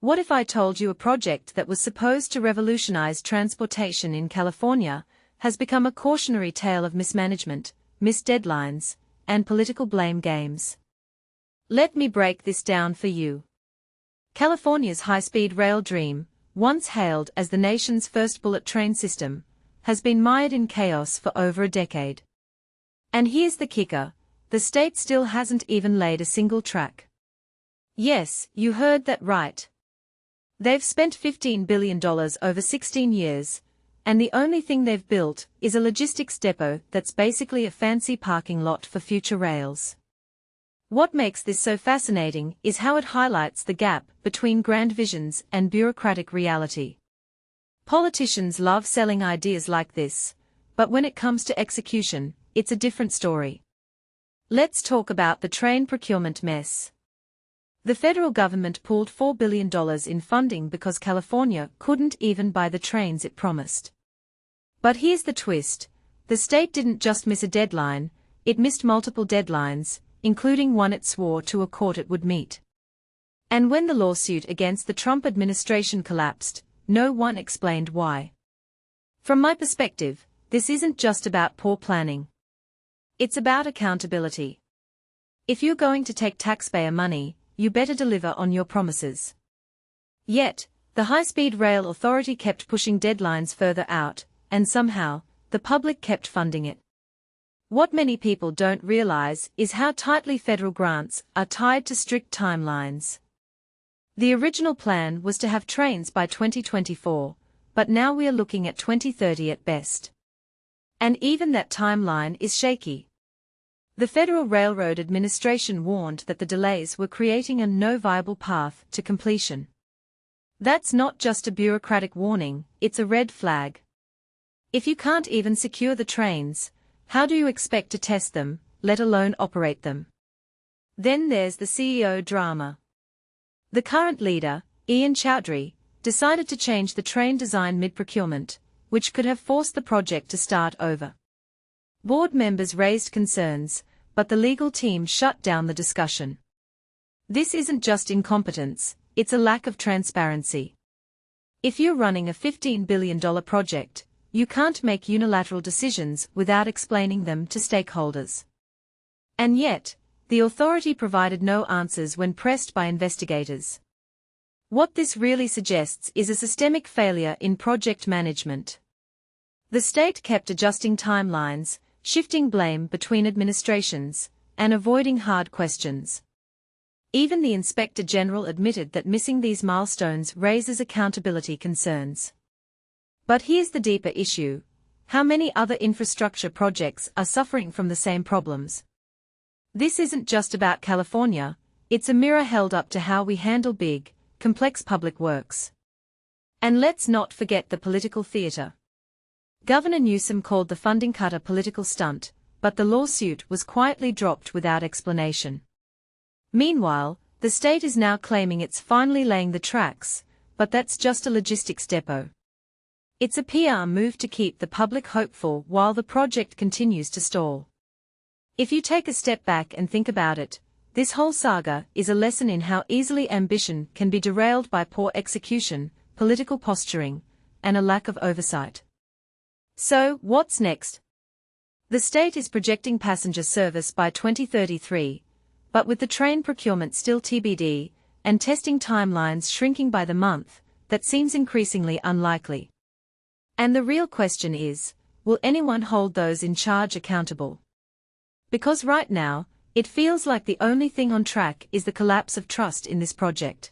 What if I told you a project that was supposed to revolutionize transportation in California has become a cautionary tale of mismanagement, missed deadlines, and political blame games? Let me break this down for you. California's high-speed rail dream, once hailed as the nation's first bullet train system, has been mired in chaos for over a decade. And here's the kicker: the state still hasn't even laid a single track. Yes, you heard that right. They've spent $15 billion over 16 years, and the only thing they've built is a logistics depot that's basically a fancy parking lot for future rails. What makes this so fascinating is how it highlights the gap between grand visions and bureaucratic reality. Politicians love selling ideas like this, but when it comes to execution, it's a different story. Let's talk about the train procurement mess. The federal government pulled $4 billion in funding because California couldn't even buy the trains it promised. But here's the twist: the state didn't just miss a deadline, it missed multiple deadlines, including one it swore to a court it would meet. And when the lawsuit against the Trump administration collapsed, no one explained why. From my perspective, this isn't just about poor planning. It's about accountability. If you're going to take taxpayer money, you better deliver on your promises. Yet, the High-Speed Rail Authority kept pushing deadlines further out, and somehow, the public kept funding it. What many people don't realize is how tightly federal grants are tied to strict timelines. The original plan was to have trains by 2024, but now we are looking at 2030 at best. And even that timeline is shaky. The Federal Railroad Administration warned that the delays were creating a no-viable path to completion. That's not just a bureaucratic warning, it's a red flag. If you can't even secure the trains, how do you expect to test them, let alone operate them? Then there's the CEO drama. The current leader, Ian Chowdhury, decided to change the train design mid-procurement, which could have forced the project to start over. Board members raised concerns, but the legal team shut down the discussion. This isn't just incompetence, it's a lack of transparency. If you're running a $15 billion project, you can't make unilateral decisions without explaining them to stakeholders. And yet, the authority provided no answers when pressed by investigators. What this really suggests is a systemic failure in project management. The state kept adjusting timelines, shifting blame between administrations, and avoiding hard questions. Even the Inspector General admitted that missing these milestones raises accountability concerns. But here's the deeper issue: how many other infrastructure projects are suffering from the same problems? This isn't just about California, it's a mirror held up to how we handle big, complex public works. And let's not forget the political theater. Governor Newsom called the funding cut a political stunt, but the lawsuit was quietly dropped without explanation. Meanwhile, the state is now claiming it's finally laying the tracks, but that's just a logistics depot. It's a PR move to keep the public hopeful while the project continues to stall. If you take a step back and think about it, this whole saga is a lesson in how easily ambition can be derailed by poor execution, political posturing, and a lack of oversight. So, what's next? The state is projecting passenger service by 2033, but with the train procurement still TBD, and testing timelines shrinking by the month, that seems increasingly unlikely. And the real question is, will anyone hold those in charge accountable? Because right now, it feels like the only thing on track is the collapse of trust in this project.